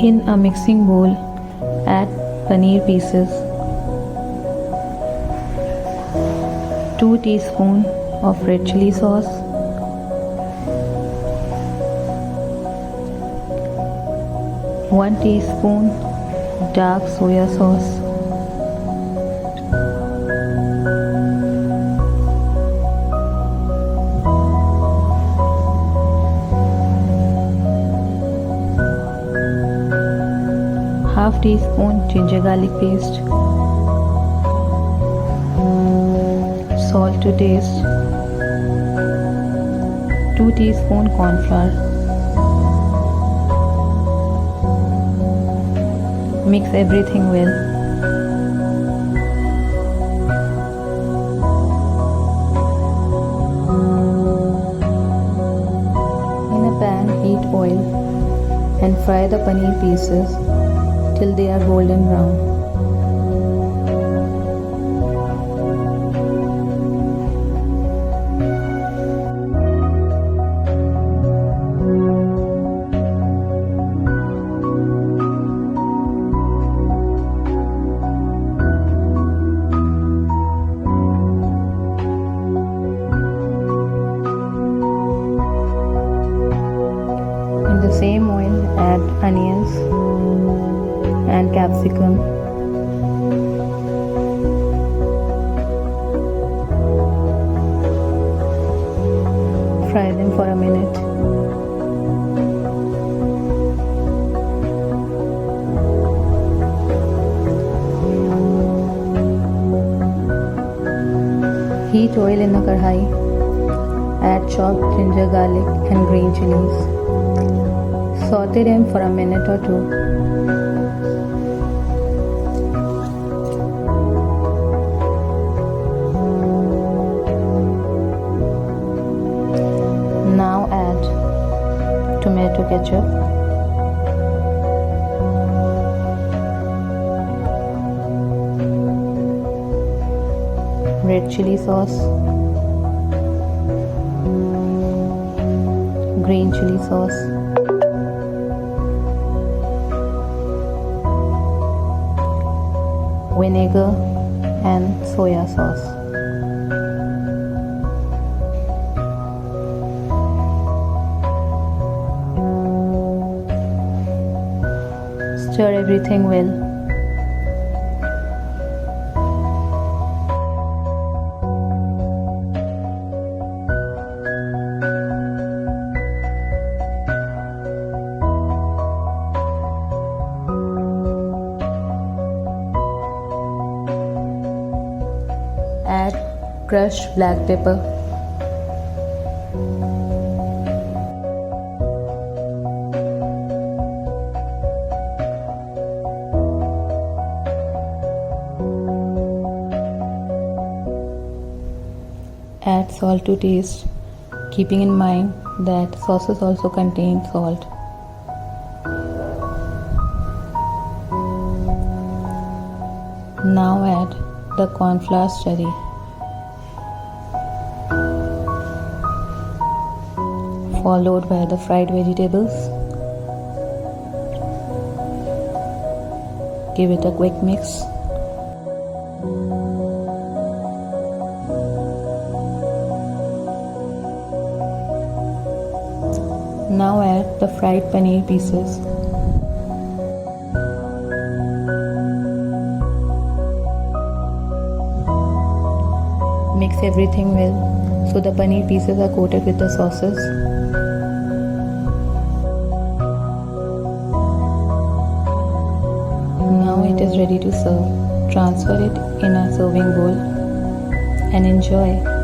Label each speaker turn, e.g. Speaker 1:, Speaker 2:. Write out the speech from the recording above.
Speaker 1: In a mixing bowl, add paneer pieces, 2 teaspoons of red chili sauce, 1 teaspoon dark soya sauce, half teaspoon ginger garlic paste, salt to taste, 2 teaspoon cornflour. Mix everything well. In a pan, heat oil and fry the paneer pieces till they are golden brown. In the same oil, add onions and capsicum. Fry them for a minute. Heat oil in a kadhai. Add chopped ginger, garlic and green chilies. Saute them for a minute or 2. Now add tomato ketchup, red chili sauce, green chili sauce, vinegar and soya sauce. Stir everything well. Add crushed black pepper, add salt to taste, keeping in mind that sauces also contain salt. Now add the cornflour slurry. Followed by the fried vegetables. Give it a quick mix. Now add the fried paneer pieces. Mix everything well so the paneer pieces are coated with the sauces. Now it is ready to serve. Transfer it in a serving bowl and enjoy.